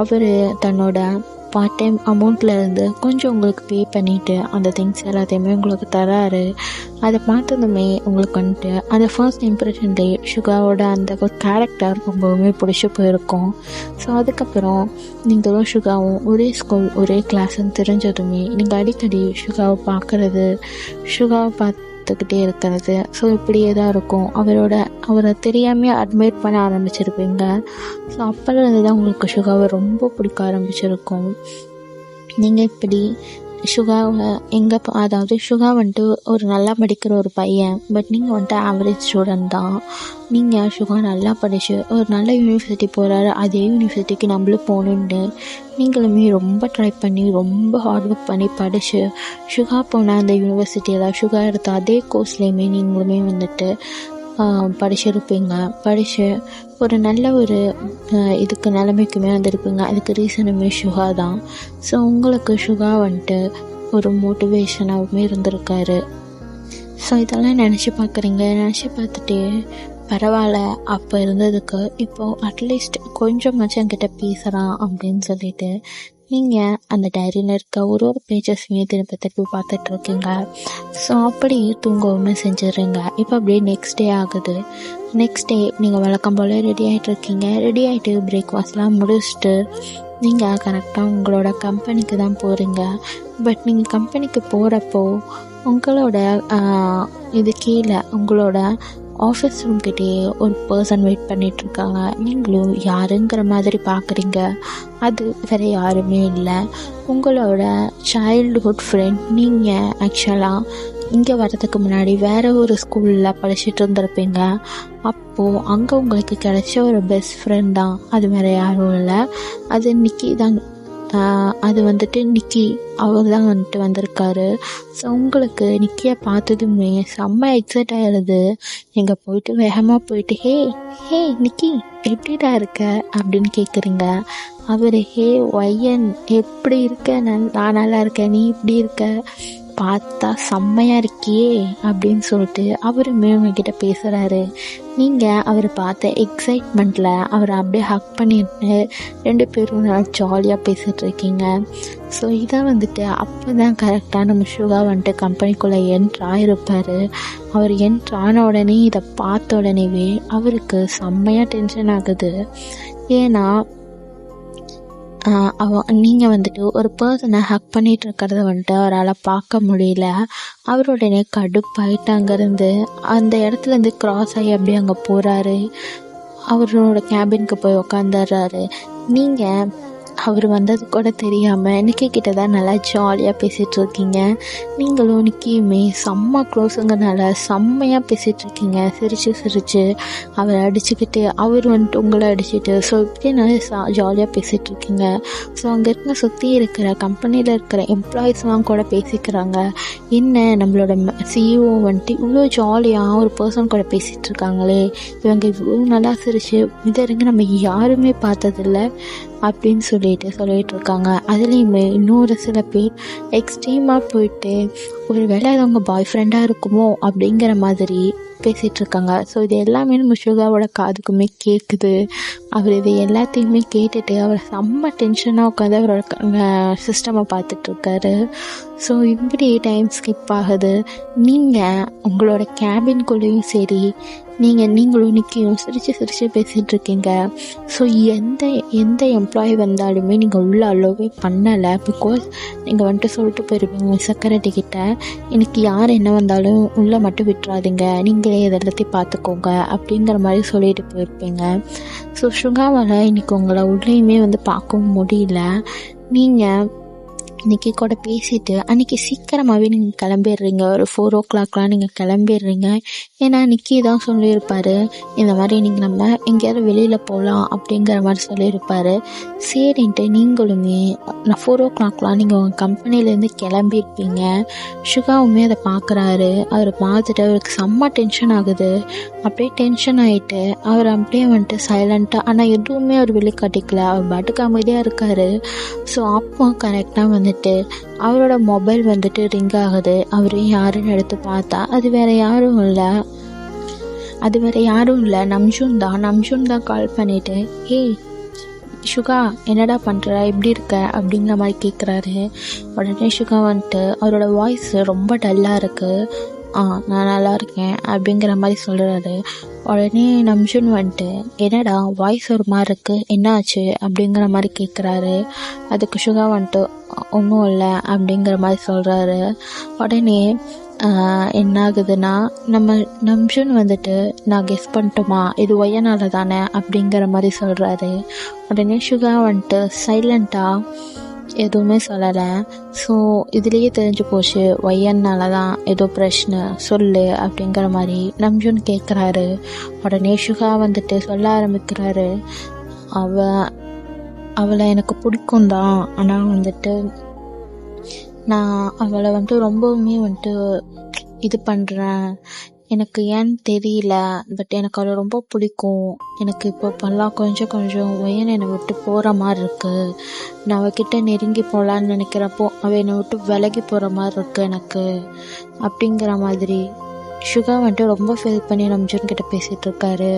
அவர் தன்னோட பார்ட் டைம் அமௌண்ட்லேருந்து கொஞ்சம் உங்களுக்கு பே பண்ணிவிட்டு அந்த திங்ஸ் எல்லாத்தையுமே உங்களுக்கு தராரு. அதை பார்த்ததுமே உங்களுக்கு வந்துட்டு அந்த ஃபர்ஸ்ட் இம்ப்ரெஷன்லேயே சுகாவோட அந்த ஒரு கேரக்டர் ரொம்பவுமே பிடிச்சி போயிருக்கும். ஸோ அதுக்கப்புறம் நீங்களும் சுகாவும் ஒரே ஸ்கூல் ஒரே கிளாஸ்ன்னு தெரிஞ்சதுமே நீங்கள் அடிக்கடி சுகாவை பார்க்குறது, சுகாவை பார்த்துக்கிட்டே இருக்கிறது, ஸோ இப்படியே தான் இருக்கும். அவரை தெரியாமே அட்மைட் பண்ண ஆரம்பிச்சிருப்பீங்க. ஸோ அப்போலேருந்து தான் உங்களுக்கு சுகாவை ரொம்ப பிடிக்க ஆரம்பிச்சிருக்கும். நீங்கள் இப்படி சுகாவை எங்கே அதாவது சுகா வந்துட்டு ஒரு நல்லா படிக்கிற ஒரு பையன், பட் நீங்கள் வந்துட்டு ஆவரேஜ் ஸ்டூடெண்ட் தான். நீங்கள் சுகா நல்லா படித்து ஒரு நல்ல யூனிவர்சிட்டி போகிறாரு, அதே யூனிவர்சிட்டிக்கு நம்மளும் போகணுன்னு நீங்களுமே ரொம்ப ட்ரை பண்ணி ரொம்ப ஹார்ட் ஒர்க் பண்ணி படித்து சுகா போன அந்த யூனிவர்சிட்டியில் சுகா எடுத்த அதே கோர்ஸ்லேயுமே நீங்களுமே வந்துட்டு படிச்சிருப்பீங்க. படித்து ஒரு நல்ல ஒரு இதுக்கு நிலைமைக்குமே வந்திருப்பீங்க. அதுக்கு ரீசனுமே சுகா தான். ஸோ உங்களுக்கு சுகா வந்துட்டு ஒரு மோட்டிவேஷனாகவுமே இருந்திருக்காரு. ஸோ இதெல்லாம் நினச்சி பார்க்குறீங்க. நினச்சி பார்த்துட்டு பரவாயில்ல, அப்போ இருந்ததுக்கு இப்போது அட்லீஸ்ட் கொஞ்சமாச்சும் என்கிட்ட பேசுகிறான் அப்படின்னு சொல்லிட்டு நீங்கள் அந்த டைரியில் இருக்க ஒரு பேஜஸ்மே திருப்பி பார்த்துட்ருக்கீங்க. ஸோ அப்படி தூங்கவுமே செஞ்சிடுறீங்க. இப்போ அப்படியே நெக்ஸ்ட் டே ஆகுது. நெக்ஸ்ட் டே நீங்கள் வழக்கம் போல் ரெடி ஆகிட்ருக்கீங்க. ரெடி ஆகிட்டு பிரேக்ஃபாஸ்ட்லாம் முடிச்சுட்டு நீங்கள் கரெக்டாக உங்களோட கம்பெனிக்கு தான் போகிறீங்க. பட் நீங்கள் கம்பெனிக்கு போகிறப்போ உங்களோட இது கீழே உங்களோட ஆஃபீஸ் ரூம்கிட்டே ஒரு பர்சன் வெயிட் பண்ணிகிட்ருக்காங்க. நீங்களும் யாருங்கிற மாதிரி பார்க்குறீங்க. அது வேறு யாருமே இல்லை, உங்களோட சைல்டுஹுட் ஃப்ரெண்ட். நீங்கள் ஆக்சுவலாக இங்கே வர்றதுக்கு முன்னாடி வேறு ஒரு ஸ்கூலில் படிச்சுட்டு இருந்திருப்பீங்க. அப்போது அங்கே உங்களுக்கு கிடைச்ச ஒரு பெஸ்ட் ஃப்ரெண்ட் தான். அது வேறு யாரும் இல்லை, அது நிக்கி தான். அது வந்துட்டு நிக்கி அவர் தான் வந்துட்டு வந்திருக்காரு. ஸோ உங்களுக்கு நிக்கியை பார்த்ததுமே செம்ம எக்ஸைட் ஆகிடுது. நீங்கள் போயிட்டு வேகமாக போயிட்டு ஹே ஹே நிக்கி எப்படிடா இருக்க அப்படின்னு கேட்குறீங்க. அவர் ஹே ஒய்யன் எப்படி இருக்க, நான் நல்லா இருக்கேன், நீ இப்படி இருக்க, பார்த்தா செம்மையாக இருக்கியே அப்படின்னு சொல்லிட்டு அவருமே உங்ககிட்ட பேசுகிறாரு. நீங்கள் அவரை பார்த்த எக்ஸைட்மெண்ட்டில் அவரை அப்படியே ஹக் பண்ணிட்டு 2 பேரும் நல்லா ஜாலியாக பேசிகிட்ருக்கீங்க. ஸோ இதை வந்துட்டு அப்போ தான் கரெக்டாக நம்ம சுகா வந்துட்டு கம்பெனிக்குள்ளே என்ட்ராயிருப்பார். அவர் என்ட்ரான உடனே இதை பார்த்த உடனேவே அவருக்கு செம்மையாக டென்ஷன் ஆகுது. ஏன்னா நீங்கள் வந்துட்டு ஒரு பர்சனை ஹக் பண்ணிகிட்டு இருக்கிறத வந்துட்டு அவரால் பார்க்க முடியல. அவருடனே கடுப்பாயிட்டு அங்கேருந்து அந்த இடத்துலேருந்து க்ராஸ் ஆகி அப்படியே அங்கே போகிறாரு. அவரோட கேபினுக்கு போய் உக்காந்துடுறாரு. நீங்கள் அவர் வந்தது கூட தெரியாமல் நிக்கிக்கிட்ட தான் நல்லா ஜாலியாக பேசிகிட்ருக்கீங்க. நீங்களும் நிக்கியுமே செம்ம க்ளோஸுங்கனால செம்மையாக பேசிகிட்ருக்கீங்க. சிரித்து அவரை அடிச்சுக்கிட்டு அவர் வந்துட்டு உங்களை அடிச்சுட்டு ஸோ இப்படி நல்லா ஜாலியாக பேசிகிட்ருக்கீங்க. ஸோ அங்கே இருக்க சுற்றி இருக்கிற கம்பெனியில் இருக்கிற எம்ப்ளாயீஸ்லாம் கூட பேசிக்கிறாங்க. என்ன நம்மளோட சிஇஓ வந்துட்டு இவ்வளோ ஜாலியாக ஒரு பர்சன் கூட பேசிகிட்டு இருக்காங்களே, இவங்க இவ்வளோ நல்லா சிரிச்சு இதற்கு நம்ம யாருமே பார்த்ததில்ல அப்படின்னு சொல்லிட்டு இருக்காங்க. அதுலேயுமே இன்னொரு சில பேர் எக்ஸ்ட்ரீமாக போயிட்டு ஒரு வேளை அது அவங்க பாய் ஃப்ரெண்டாக இருக்குமோ அப்படிங்கிற மாதிரி பேசிகிட்ருக்காங்க. ஸோ இது எல்லாமே நம்ம சுகாவோட காதுக்குமே கேட்குது. அவர் இது எல்லாத்தையுமே கேட்டுட்டு அவர் செம்ம டென்ஷனாக உட்காந்து அவரோட சிஸ்டமை பார்த்துட்ருக்காரு. ஸோ இப்படி டைம் ஸ்கிப் ஆகுது. நீங்கள் உங்களோட கேபின்குள்ளேயும் சரி நீங்களும் நிற்கியும் சிரித்து பேசிகிட்ருக்கீங்க. ஸோ எந்த எம்ப்ளாயி வந்தாலுமே நீங்கள் உள்ளே அலோவே பண்ணலை. பிகாஸ் நீங்கள் வந்துட்டு சொல்லிட்டு போயிருப்பீங்க செக்யூரிட்டி கிட்ட, எனக்கு யார் என்ன வந்தாலும் உள்ளே மட்டும் விட்டுறாதீங்க, நீங்களே இதெல்லாத்தையும் பார்த்துக்கோங்க அப்படிங்கிற மாதிரி சொல்லிட்டு போயிருப்பீங்க. ஸோ சுகாவால் இன்றைக்கி உங்களை உள்ளேயுமே வந்து பார்க்கவும் முடியல. நீங்கள் இன்றைக்கி கூட பேசிவிட்டு அன்றைக்கி சீக்கிரமாகவே நீங்கள் கிளம்பிடுறீங்க. ஒரு 4 o'clock நீங்கள் கிளம்பிடுறீங்க. ஏன்னா நிக்கி தான் சொல்லியிருப்பார், இந்த மாதிரி இன்றைக்கி நம்ம எங்கேயாவது வெளியில் போகலாம் அப்படிங்கிற மாதிரி சொல்லியிருப்பார். சரின்ட்டு நீங்களுமே 4 o'clock நீங்கள் உங்கள் கம்பெனிலேருந்து கிளம்பியிருப்பீங்க. சுகாவுமே அதை பார்க்குறாரு. அவரை பார்த்துட்டு அவருக்கு செம்ம டென்ஷன் ஆகுது. அப்படியே டென்ஷன் ஆகிட்டு அவர் அப்படியே வந்துட்டு சைலண்ட்டாக, ஆனால் எதுவுமே அவர் வெளிக்காட்டிக்கல, அவர் பாட்டுக்கு அமைதியாக இருக்கார். ஸோ அப்போ கரெக்டாக வந்துட்டு அவரோட மொபைல் வந்துட்டு ரிங் ஆகுது. அவரு யாருன்னு எடுத்து பார்த்தா அது வேற யாரும் இல்லை, நம்ஜூன் தான் கால் பண்ணிட்டு ஏய் சுகா என்னடா பண்ணுற, எப்படி இருக்க அப்படிங்கிற மாதிரி கேட்குறாரு. உடனே சுகா வந்துட்டு அவரோட வாய்ஸ் ரொம்ப டல்லாக இருக்குது. நான் நல்லா இருக்கேன் அப்படிங்கிற மாதிரி சொல்கிறாரு. உடனே நம்ஜூன் வந்துட்டு என்னடா வாய்ஸ் ஒரு மாதிரி இருக்குது, என்ன ஆச்சு அப்படிங்கிற மாதிரி கேட்குறாரு. அதுக்கு சுகா வந்துட்டு ஒன்றும் இல்லை அப்படிங்கிற மாதிரி சொல்கிறாரு. உடனே என்ன ஆகுதுன்னா நம்ம நம்ஜூன் வந்துட்டு நான் கெஸ் பண்ணிட்டோமா, இது ஒய்யனால தானே அப்படிங்கிற மாதிரி சொல்கிறாரு. உடனே சுகா வந்துட்டு சைலண்ட்டாக எதுவுமே சொல்லலை. ஸோ இதுலேயே தெரிஞ்சு போச்சு ஒய்யன்னால தான் ஏதோ பிரச்சனை சொல்லு அப்படிங்கிற மாதிரி நம்ஜுன் கேட்குறாரு. உடனே சுகா வந்துட்டு சொல்ல ஆரம்பிக்கிறாரு. அவளை எனக்கு பிடிக்கும் தான், ஆனால் வந்துட்டு நான் அவளை வந்துட்டு ரொம்பவுமே வந்துட்டு இது பண்ணுறேன், எனக்கு ஏன்னு தெரியல, பட் எனக்கு அவளை ரொம்ப பிடிக்கும். எனக்கு இப்போல்லாம் கொஞ்சம் கொஞ்சம் ஒயன் என்னை விட்டு போகிற மாதிரி இருக்குது. நான் அவகிட்ட நெருங்கி போகலான்னு நினைக்கிறப்போ அவள் என்னை விட்டு விலகி போகிற மாதிரி இருக்குது எனக்கு அப்படிங்கிற மாதிரி சுகா வந்துட்டு ரொம்ப ஃபீல் பண்ணி நம்ஜுன் கிட்ட பேசிகிட்டு இருக்காரு.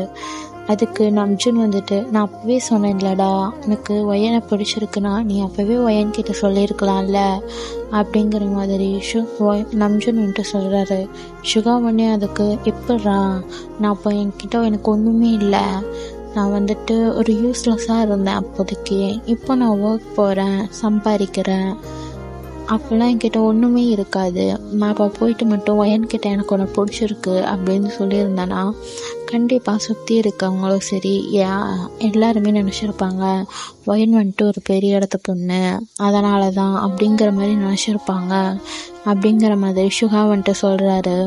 அதுக்கு நம்ஜுன் வந்துட்டு, நான் அப்போவே சொன்னேன்லடா, எனக்கு ஒயனை பிடிச்சிருக்குன்னா நீ அப்போவே ஒயன் கிட்ட சொல்லியிருக்கலாம்ல அப்படிங்கிற மாதிரி நம்ஜுன் வந்துட்டு சொல்கிறாரு. சுகா உடனே அதுக்கு, எப்பட்றா, நான் அப்போ என்கிட்ட எனக்கு ஒன்றுமே இல்லை, நான் வந்துட்டு ஒரு யூஸ்லெஸ்ஸாக இருந்தேன் அப்போதைக்கு, இப்போ நான் ஒர்க் போகிறேன், சம்பாதிக்கிறேன், அப்போல்லாம் என்கிட்ட ஒன்றுமே இருக்காது, நான் இப்போ போயிட்டு மட்டும் ஒயன்கிட்ட எனக்கு ஒன்று பிடிச்சிருக்கு அப்படின்னு சொல்லியிருந்தேன்னா கண்டிப்பாக சுற்றி இருக்கவங்களும் சரி எல்லாருமே நினச்சிருப்பாங்க ஒயன் வந்துட்டு ஒரு பெரிய இடத்து பொண்ணு, அதனால தான் அப்படிங்கிற மாதிரி நினச்சிருப்பாங்க அப்படிங்கிற மாதிரி சுகா வந்துட்டு சொல்கிறாரு.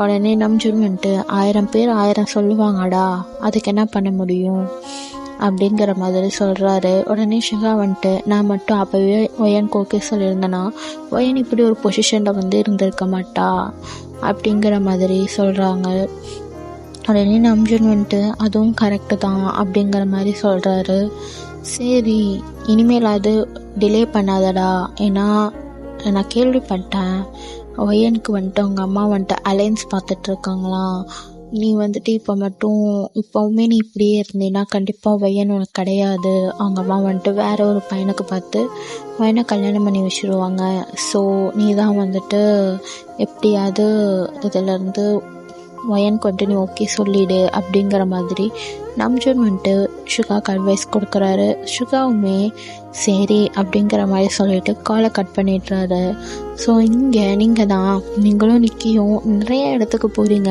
உடனே நம்ஜுன் வந்துட்டு, 1000 பேர் 1000 சொல்லுவாங்கடா, அதுக்கு என்ன பண்ண முடியும் அப்படிங்கிற மாதிரி சொல்கிறாரு. உடனே சுகா வந்துட்டு, நான் மட்டும் அப்போவே ஒயனுக்கு ஓகே சொல்லியிருந்தேன்னா ஒயன் இப்படி ஒரு பொசிஷனில் வந்து இருந்திருக்க மாட்டா அப்படிங்கிற மாதிரி சொல்கிறாங்க. உடனே நம்ஜுன் வந்துட்டு, அதுவும் கரெக்டு தான் அப்படிங்கிற மாதிரி சொல்கிறாரு. சரி, இனிமேல் அது டிலே பண்ணாதடா, ஏன்னா நான் கேள்விப்பட்டேன் ஒயனுக்கு வந்துட்டு அவங்க அம்மா வந்துட்டு அலைன்ஸ் பார்த்துட்ருக்காங்களாம், நீ வந்துட்டு இப்போவுமே நீ இப்படியே இருந்தீன்னா கண்டிப்பாக ஒயன் உனக்கு கிடையாது, அவங்க அம்மா வந்துட்டு வேற ஒரு பையனுக்கு பார்த்து ஒயனை கல்யாணம் பண்ணி வச்சுருவாங்க, ஸோ நீ தான் வந்துட்டு எப்படியாவது இதிலேருந்து ஒயனுக்கு வந்துட்டு நீ ஓகே சொல்லிடு அப்படிங்கிற மாதிரி நம்ஜுன் வந்துட்டு சுகாவுக்கு அட்வைஸ் கொடுக்குறாரு. சுகாவுமே சரி அப்படிங்கிற மாதிரி சொல்லிட்டு காலை கட் பண்ணிடுறாரு. ஸோ இங்கே நீங்களும் நிக்கியும் நிறைய இடத்துக்கு போகிறீங்க,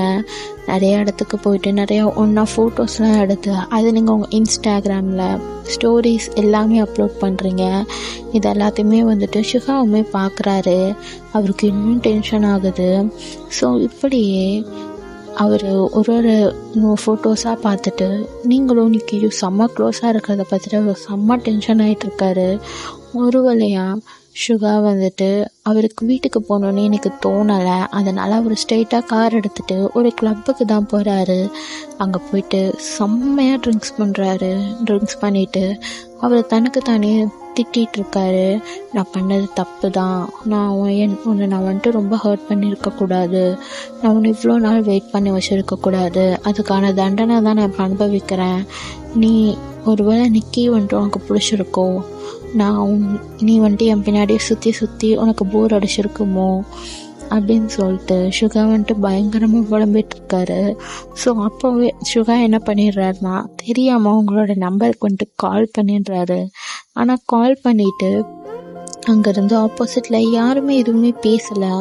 நிறைய இடத்துக்கு போயிட்டு நிறையா ஒன்றா ஃபோட்டோஸ்லாம் எடுத்து அது நீங்கள் உங்கள் இன்ஸ்டாகிராமில் ஸ்டோரிஸ் எல்லாமே அப்லோட் பண்ணுறீங்க. இது எல்லாத்தையுமே வந்துட்டு சுகாவுமே பார்க்குறாரு. அவருக்கு இன்னும் டென்ஷன் ஆகுது. ஸோ இப்படியே அவர் ஒரு ஃபோட்டோஸாக பார்த்துட்டு நீங்களும் நிக்கியும் செம்ம க்ளோஸாக இருக்கிறத பார்த்துட்டு அவர் செம்ம டென்ஷன் ஆகிட்டுருக்காரு. ஒரு வழியாக சுகா வந்துட்டு அவருக்கு வீட்டுக்கு போகணுன்னு எனக்கு தோணலை, அதனால் அவர் ஸ்ட்ரெயிட்டாக கார் எடுத்துகிட்டு ஒரு கிளப்புக்கு தான் போகிறாரு. அங்கே போயிட்டு செம்மையாக ட்ரிங்க்ஸ் பண்ணிவிட்டு அவர் தனக்கு தானே திட்டிகிட்டு இருக்காரு. நான் பண்ணது தப்பு தான், உன்னை நான் வந்துட்டு ரொம்ப ஹர்ட் பண்ணியிருக்கக்கூடாது, நான் உன்னை இவ்வளோ நாள் வெயிட் பண்ணி வச்சுருக்கக்கூடாது, அதுக்கான தண்டனை தான் நான் இப்போ அனுபவிக்கிறேன். நீ ஒருவேளை நிக்கி வந்துட்டு உனக்கு பிடிச்சிருக்கோ, நீ வந்துட்டு என் பின்னாடியே சுற்றி உனக்கு போர் அடிச்சிருக்குமோ அப்படின்னு சொல்லிட்டு சுகா வந்துட்டு பயங்கரமாக புலம்பிட்டு இருக்காரு. ஸோ அப்போவே சுகா என்ன பண்ணிடுறாருனா தெரியாமல் உங்களோட நம்பருக்கு வந்துட்டு கால் பண்ணிடுறாரு. ஆனால் கால் பண்ணிவிட்டு அங்கேருந்து ஆப்போசிட்டில் யாருமே எதுவுமே பேசலை.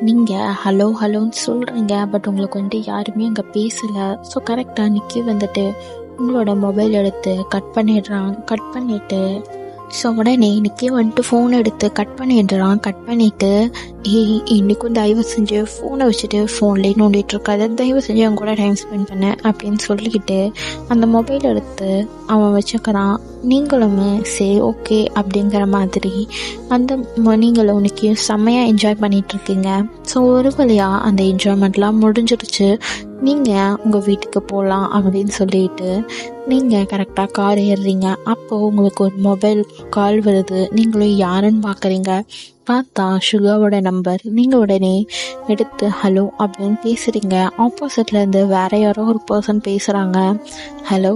நீங்கள் ஹலோன்னு சொல்கிறீங்க, பட் உங்களுக்கு வந்துட்டு யாருமே அங்கே பேசலை. ஸோ கரெக்டாக நிக்கி வந்துட்டு உங்களோட மொபைல் எடுத்து கட் பண்ணிவிட்டு ஸோ உடனே நிக்கி வந்துட்டு ஃபோன் எடுத்து கட் பண்ணிவிட்டு இன்றைக்கும் தயவு செஞ்சு ஃபோனை வச்சுட்டு ஃபோன்லேயே நோண்டிகிட்ருக்காது, தயவு செஞ்சு அவங்க கூட டைம் ஸ்பெண்ட் பண்ண அப்படின்னு சொல்லிக்கிட்டு அந்த மொபைல் எடுத்து அவன் வச்சுக்கிறான். நீங்களுமே சரி ஓகே அப்படிங்கிற மாதிரி நீங்களும் நிக்கி செம்மையாக என்ஜாய் பண்ணிகிட்ருக்கீங்க. ஸோ ஒரு வழியாக அந்த என்ஜாய்மெண்ட்லாம் முடிஞ்சிருச்சு. நீங்கள் உங்கள் வீட்டுக்கு போகலாம் அப்படின்னு சொல்லிட்டு நீங்கள் கரெக்டாக கார் ஏறுறீங்க. அப்போது உங்களுக்கு ஒரு மொபைல் கால் வருது. நீங்களும் யாருன்னு பார்க்குறீங்க. பார்த்தா சுகாவோட நம்பர். நீங்கள் உடனே எடுத்து ஹலோ அப்படின்னு பேசுகிறீங்க. ஆப்போசிட்லேருந்து வேறு யாரோ ஒரு பர்சன் பேசுகிறாங்க. ஹலோ,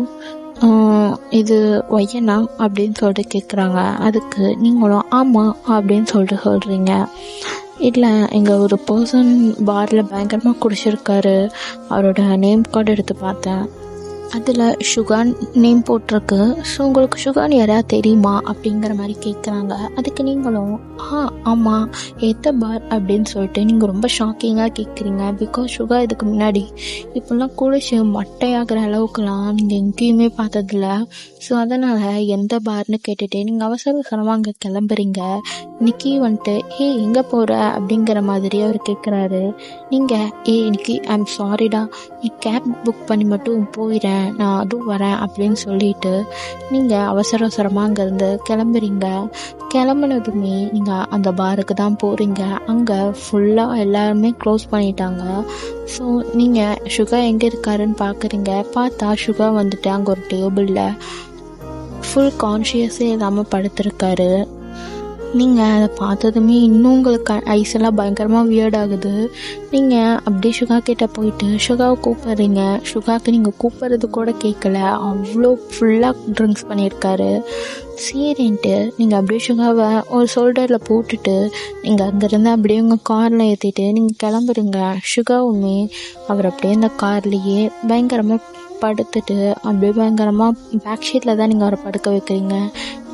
இது ஒய்யனா அப்படின்னு சொல்லிட்டு கேட்குறாங்க. அதுக்கு நீங்களும் ஆமாம் அப்படின்னு சொல்கிறீங்க. இல்லை, இங்கே ஒரு பர்சன் பாரில் பயங்கரமாக குடிச்சிருக்காரு, அவரோட நேம் கார்டு எடுத்து பார்த்தேன், அதில் சுகான் நேம் போட்டிருக்கு. ஸோ உங்களுக்கு சுகான் யாராவது தெரியுமா அப்படிங்கிற மாதிரி கேட்குறாங்க. அதுக்கு நீங்களும் ஆமாம் எத்த பார் அப்படின்னு சொல்லிட்டு நீங்கள் ரொம்ப ஷாக்கிங்காக கேட்குறீங்க. பிகாஸ் சுகா இதுக்கு முன்னாடி இப்போல்லாம் குளிச்சு மட்டையாகிற அளவுக்குலாம் நீங்கள் எங்கேயுமே பார்த்ததில்ல. ஸோ அதனால் எந்த பார்னு கேட்டுட்டு நீங்கள் அவசரமாக அங்கே கிளம்புறீங்க. நிக்கி வந்துட்டு எங்கே போகிற அப்படிங்கிற மாதிரி அவர் கேட்குறாரு. நீங்கள் நிக்கி ஐம் சாரிடா, நீ கேப் புக் பண்ணி மட்டும் போயிடறேன், நான் அதுவும் வரேன் அப்படின்னு சொல்லிட்டு நீங்கள் அவசரமாக அங்கேருந்து கிளம்புறீங்க. கிளம்புனதுமே நீங்கள் அந்த பாருக்கு தான் போகிறீங்க. அங்கே ஃபுல்லாக எல்லாருமே க்ளோஸ் பண்ணிட்டாங்க. ஸோ நீங்கள் சுகா எங்கே இருக்காருன்னு பார்க்குறீங்க. பார்த்தா சுகா வந்துட்டு அங்கே ஒரு டேபிளில் ஃபுல் கான்ஷியஸே இல்லாமல் படுத்திருக்காரு. நீங்கள் அதை பார்த்ததுமே இன்னும் உங்களுக்கு ஐஸெல்லாம் பயங்கரமாக வியர்ட் ஆகுது. நீங்கள் அப்படியே சுகா கிட்டே போயிட்டு சுகாவை கூப்பிட்றீங்க. சுகாவுக்கு நீங்கள் கூப்பிட்றது கூட கேட்கல, அவ்வளோ ஃபுல்லாக ட்ரிங்க்ஸ் பண்ணியிருக்காரு. சரின்ட்டு நீங்கள் அப்படியே சுகாவை ஒரு ஷோல்டரில் போட்டுட்டு நீங்கள் அங்கேருந்து அப்படியே உங்கள் காரில் ஏற்றிட்டு நீங்கள் கிளம்புறீங்க. சுகாவுமே அவர் அப்படியே இந்த கார்லேயே பயங்கரமாக படுத்துட்டு அப்படியே பயங்கரமாக பேக் ஷீட்டில் தான் நீங்கள் அவரை படுக்க வைக்கிறீங்க.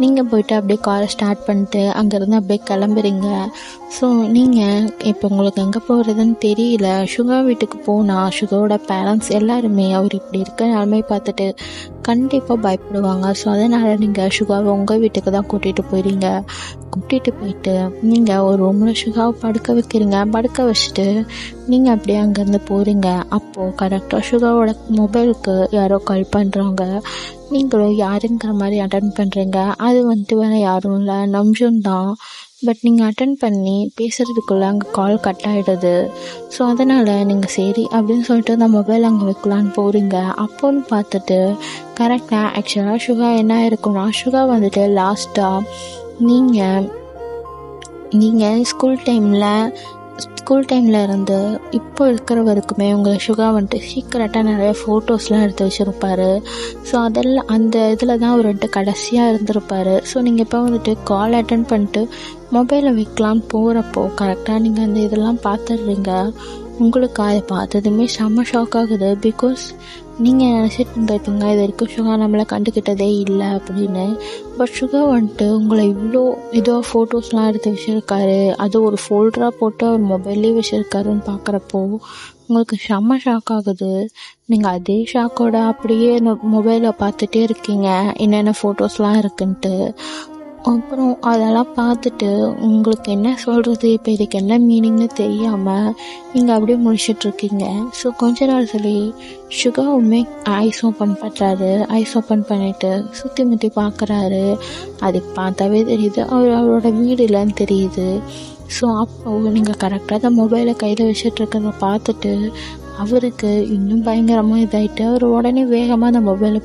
நீங்கள் போய்ட்டு அப்படியே காரை ஸ்டார்ட் பண்ணிட்டு அங்கேருந்து அப்படியே கிளம்புறீங்க. ஸோ நீங்கள் இப்போ உங்களுக்கு எங்கே போகிறதுன்னு தெரியல. சுகா வீட்டுக்கு போனால் சுகாவோட பேரண்ட்ஸ் எல்லாருமே அவர் இப்படி இருக்க நிலைமை பார்த்துட்டு கண்டிப்பாக பயப்படுவாங்க. ஸோ அதனால் நீங்கள் சுகாவை உங்கள் வீட்டுக்கு தான் கூட்டிகிட்டு போயிடுறீங்க. கூட்டிகிட்டு போயிட்டு நீங்கள் ஒரு ரூமில் சுகாவை படுக்க வைக்கிறீங்க. படுக்க வச்சுட்டு நீங்கள் அப்படியே அங்கேருந்து போகிறீங்க. அப்போது கரெக்டாக சுகாவோட மொபைலுக்கு யாரோ கால் பண்ணுறாங்க. நீங்களும் யாருங்கிற மாதிரி அட்டன் பண்ணுறீங்க. அது வந்துட்டு வேறு யாரும் இல்லை, நம்ஜுன் தான். பட் நீங்கள் அட்டன் பண்ணி பேசுகிறதுக்குள்ளே அங்கே கால் கட் ஆகிடுது. ஸோ அதனால் நீங்கள் சரி அப்படின்னு சொல்லிட்டு அந்த மொபைல் அங்கே வைக்கலான்னு போகிறீங்க. அப்போன்னு பார்த்துட்டு கரெக்டாக ஆக்சுவலாக சுகா என்ன இருக்குன்னா, சுகா வந்துட்டு லாஸ்ட்டாக நீங்கள் ஸ்கூல் டைமில் இருந்து இப்போ இருக்கிற வரைக்குமே உங்கள் சுகா வந்துட்டு சீக்கிரட்டாக நிறைய ஃபோட்டோஸ்லாம் எடுத்து வச்சுருப்பாரு. ஸோ அதெல்லாம் அந்த இதில் தான் அவர் வந்துட்டு கடைசியாக இருந்திருப்பார். ஸோ நீங்கள் இப்போ வந்துட்டு கால் அட்டன் பண்ணிட்டு மொபைலை வைக்கலான்னு போகிறப்போ கரெக்டாக நீங்கள் அந்த இதெல்லாம் பார்த்துடுறீங்க. உங்களுக்கு அதை பார்த்ததுமே செம்ம ஷாக் ஆகுது. பிகாஸ் நீங்கள் நினச்சிட்டு இருந்திருப்பீங்க இது வரைக்கும் சுகா நம்மளை கண்டுக்கிட்டதே இல்லை அப்படின்னு. பட் சுகா வந்துட்டு உங்களை இவ்வளோ இதுவாக ஃபோட்டோஸ்லாம் எடுத்து வச்சுருக்காரு. அது ஒரு ஃபோல்டராக போட்டு அவர் மொபைல்லே வச்சுருக்காருன்னு பார்க்குறப்போ உங்களுக்கு செம்ம ஷாக் ஆகுது. நீங்கள் அதே ஷாக்கோட அப்படியே மொபைலை பார்த்துட்டே இருக்கீங்க என்னென்ன ஃபோட்டோஸ்லாம் இருக்குன்ட்டு. அப்புறம் அதெல்லாம் பார்த்துட்டு உங்களுக்கு என்ன சொல்கிறது, இப்போ இதுக்கு என்ன மீனிங்னு தெரியாமல் நீங்கள் அப்படியே முடிச்சிட்ருக்கீங்க. ஸோ கொஞ்ச நாள் சொல்லி சுகாவுமே ஐஸ் ஓப்பன் பண்ணுறாரு. ஐஸ் ஓப்பன் பண்ணிவிட்டு சுற்றி முற்றி பார்க்குறாரு. அது பார்த்தாவே தெரியுது அவரோட வீடு இல்லைன்னு தெரியுது. ஸோ அப்போது நீங்கள் கரெக்டாக அந்த மொபைலை கையில் வச்சிட்ருக்கிறத பார்த்துட்டு அவருக்கு இன்னும் பயங்கரமாக இதாகிட்டு அவர் உடனே வேகமாக அந்த மொபைலை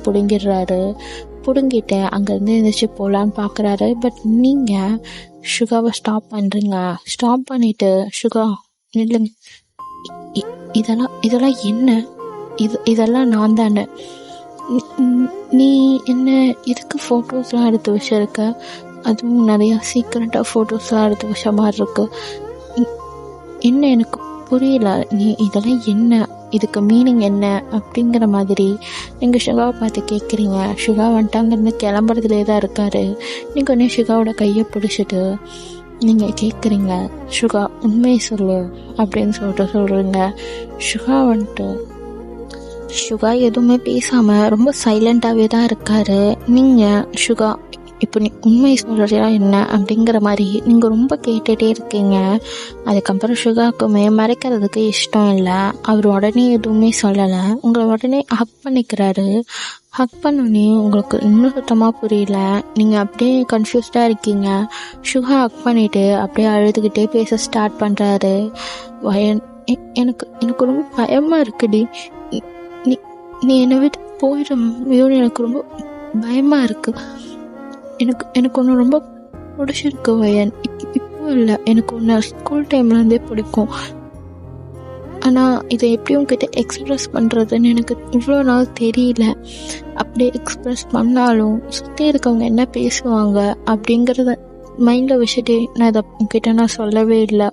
பிடுங்கிட்டு அங்கேருந்து எழுந்திரிச்சு போகலான்னு பார்க்குறாரு. பட் நீங்கள் சுகாவை ஸ்டாப் பண்ணுறீங்க. ஸ்டாப் பண்ணிவிட்டு சுகா இல்லைங்க, இதெல்லாம் என்ன, இதெல்லாம் நான் தானே, நீ என்ன இதுக்கு ஃபோட்டோஸ்லாம் எடுத்து வச்சுருக்க, அதுவும் நிறையா சீக்கிரட்டாக ஃபோட்டோஸ்லாம் எடுத்து வச்ச மாதிரி இருக்கு, என்ன எனக்கு புரியல, நீ இதெல்லாம் என்ன, இதுக்கு மீனிங் என்ன அப்படிங்கிற மாதிரி நீங்கள் சுகாவை பார்த்து கேட்குறீங்க. சுகா வந்துட்டு அங்கேருந்து கிளம்புறதுலே தான் இருக்கார். நீங்கள் உடனே சுகாவோட கையை பிடிச்சிட்டு நீங்கள் கேட்குறீங்க, சுகா உண்மையை சொல்லு அப்படின்னு சொல்கிறீங்க. சுகா எதுவுமே பேசாமல் ரொம்ப சைலண்ட்டாகவே தான் இருக்கார். நீங்கள் சுகா இப்போ நீ உண்மையை சொல்கிறியா என்ன அப்படிங்கிற மாதிரி நீங்கள் ரொம்ப கேட்டுகிட்டே இருக்கீங்க. அதுக்கப்புறம் சுகாவுக்குமே மறைக்கிறதுக்கு இஷ்டம் இல்லை. அவர் உடனே எதுவுமே சொல்லலை. உங்களை உடனே ஹக் பண்ணிக்கிறாரு. ஹக் பண்ணோடனே உங்களுக்கு இன்னும் சுத்தமாக புரியல. நீங்கள் அப்படியே கன்ஃபியூஸ்டாக இருக்கீங்க. சுகா ஹக் பண்ணிவிட்டு அப்படியே அழுதுகிட்டே பேச ஸ்டார்ட் பண்ணுறாரு. எனக்கு ரொம்ப பயமாக இருக்குடி, நீ என்னை விட்டு போயிடும், எனக்கு ரொம்ப பயமாக இருக்குது. எனக்கு ஒன்று ரொம்ப பிடிச்சிருக்கு வயன், இப்போ இல்லை, எனக்கு ஒன்று ஸ்கூல் டைம்லேருந்தே பிடிக்கும். ஆனால் இதை எப்படி உங்ககிட்ட எக்ஸ்ப்ரெஸ் பண்ணுறதுன்னு எனக்கு இவ்வளோ நாள் தெரியல. அப்படியே எக்ஸ்ப்ரெஸ் பண்ணாலும் சுற்றி இருக்கவங்க என்ன பேசுவாங்க அப்படிங்கிறத மைண்டில் வச்சுட்டு நான் இதை உங்ககிட்ட நான் சொல்லவே இல்லை.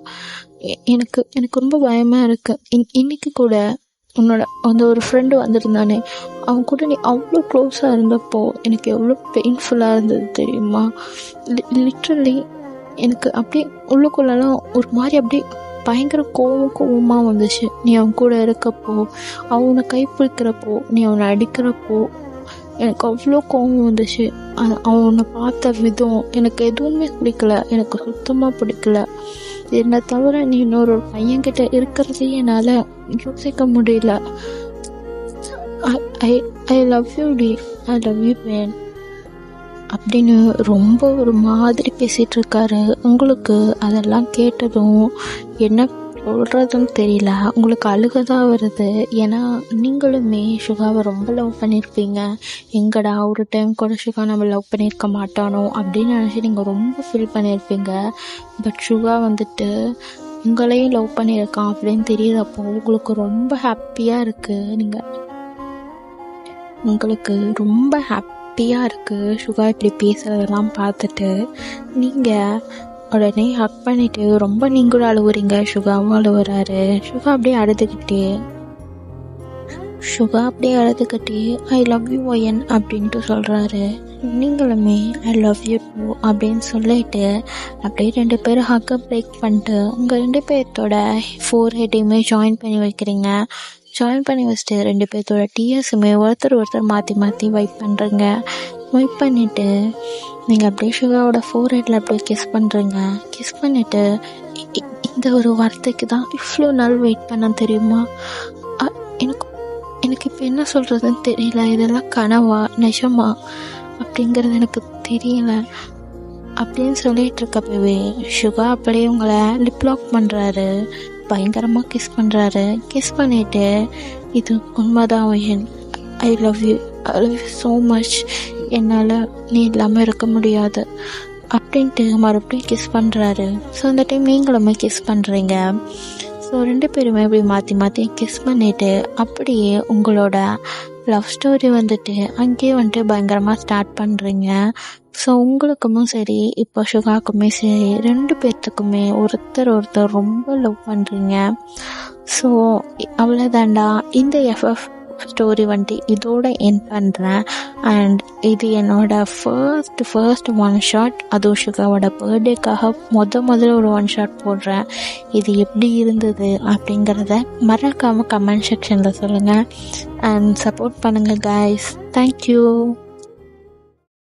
எனக்கு ரொம்ப பயமாக இருக்குது. இன்னைக்கு கூட உன்னோட அந்த ஒரு ஃப்ரெண்டு வந்திருந்தானே, அவன் கூட நீ அவ்வளோ க்ளோஸாக இருந்தப்போ எனக்கு எவ்வளோ பெயின்ஃபுல்லாக இருந்தது தெரியுமா? லிட்ரலி எனக்கு அப்படியே உள்ளுக்குள்ளெல்லாம் ஒரு மாதிரி அப்படியே பயங்கர கோவமாக வந்துச்சு. நீ அவன் கூட இருக்கப்போ, அவனை கைப்பிடிக்கிறப்போ, நீ அவனை அடிக்கிறப்போ எனக்கு அவ்வளோ கோவம் வந்துச்சு. அவனை பார்த்த விதம் எனக்கு எதுவுமே பிடிக்கல, எனக்கு சுத்தமாக பிடிக்கல. என்னை தவிர நீ இன்னொரு பையன்கிட்ட இருக்கிறதே என்னால் யோசிக்க முடியல. ஐ லவ் யூ டி, ஐ லவ் யூ மேன் அப்படின்னு ரொம்ப ஒரு மாதிரி பேசிகிட்டு இருக்காரு. உங்களுக்கு அதெல்லாம் கேட்டதும் என்ன சொல்கிறதுன்னு தெரியல. உங்களுக்கு அழுகதான் வருது. ஏன்னா நீங்களுமே சுகாவை ரொம்ப லவ் பண்ணியிருப்பீங்க. எங்கடா ஒரு டைம் கூட சுகா நம்ம லவ் பண்ணியிருக்க மாட்டானோ அப்படின்னு நினச்சி நீங்கள் ரொம்ப ஃபீல் பண்ணியிருப்பீங்க. பட் சுகா வந்துட்டு உங்களையும் லவ் பண்ணியிருக்கான் அப்படின்னு தெரியுறப்போ உங்களுக்கு ரொம்ப ஹாப்பியாக இருக்குது. உங்களுக்கு ரொம்ப ஹாப்பியாக இருக்குது சுகா இப்படி பேசுகிறதெல்லாம் பார்த்துட்டு. நீங்கள் உடனே ஹக் பண்ணிவிட்டு ரொம்ப நீங்களும் அழுவுறீங்க, சுகாவும் அழுவுறாரு. சுகா அப்படியே அழுதுகிட்டே ஐ லவ் யூ ஒயன் அப்படின்ட்டு சொல்கிறாரு. நீங்களுமே ஐ லவ் யூ டூ அப்படின்னு சொல்லிட்டு அப்படியே 2 பேரும் ஹக்கை பிரேக் பண்ணிட்டு உங்கள் 2 பேர்த்தோட ஃபோர் ஹெட்டையுமே ஜாயின் பண்ணி வைக்கிறீங்க. ஜாயின் பண்ணி வச்சுட்டு 2 பேர்த்தோட டிஎஸுமே ஒருத்தர் மாற்றி வைப் பண்ணுறீங்க. வைப் பண்ணிவிட்டு நீங்கள் அப்படியே சுகாவோட ஃபோர் ஹெட்டில் அப்படியே கிஸ் பண்ணுறீங்க. கிஸ் பண்ணிவிட்டு இந்த ஒரு வார்த்தைக்கு தான் இவ்வளோ நாள் வெயிட் பண்ண தெரியுமா? எனக்கு இப்போ என்ன சொல்கிறதுன்னு தெரியல. இதெல்லாம் கனவா நிஜமா அப்படிங்கிறது எனக்கு தெரியல அப்படின்னு சொல்லிட்டு இருக்கப்பவே சுகா அப்படியே உங்களை லிப்லாக் பண்ணுறாரு. பயங்கரமாக கிஸ் பண்ணுறாரு. கிஸ் பண்ணிவிட்டு இது உண்மைதான் wine, I love you so much, என்னால் நீ இல்லாமல் இருக்க முடியாது அப்படின்ட்டு மறுபடியும் கிஸ் பண்ணுறாரு. ஸோ அந்த டைம் நீங்களுமே கிஸ் பண்ணுறீங்க. ஸோ 2 பேருமே இப்படி மாற்றி கிஸ் பண்ணிவிட்டு அப்படியே உங்களோட லவ் ஸ்டோரி வந்துட்டு அங்கேயே வந்துட்டு பயங்கரமாக ஸ்டார்ட் பண்ணுறீங்க. ஸோ உங்களுக்குமே சரி இப்போ சுகாக்குமே சரி 2 பேர்த்துக்குமே ஒருத்தர் ரொம்ப லவ் பண்ணுறீங்க. ஸோ அவ்வளோதாண்டா, இந்த எஃப்எஃப் ஸ்டோரி வந்துட்டு இதோட எண்ட் பண்ணுறேன். அண்ட் இது என்னோட ஃபர்ஸ்ட் ஒன் ஷாட், அதுவும் சுகாவோட பர்த்டேக்காக முதல்ல ஒரு ஒன் ஷாட் போடுறேன். இது எப்படி இருந்தது அப்படிங்கிறத மறக்காமல் கமெண்ட் செக்ஷனில் சொல்லுங்கள். அண்ட் சப்போர்ட் பண்ணுங்கள் கைஸ். தேங்க்யூ.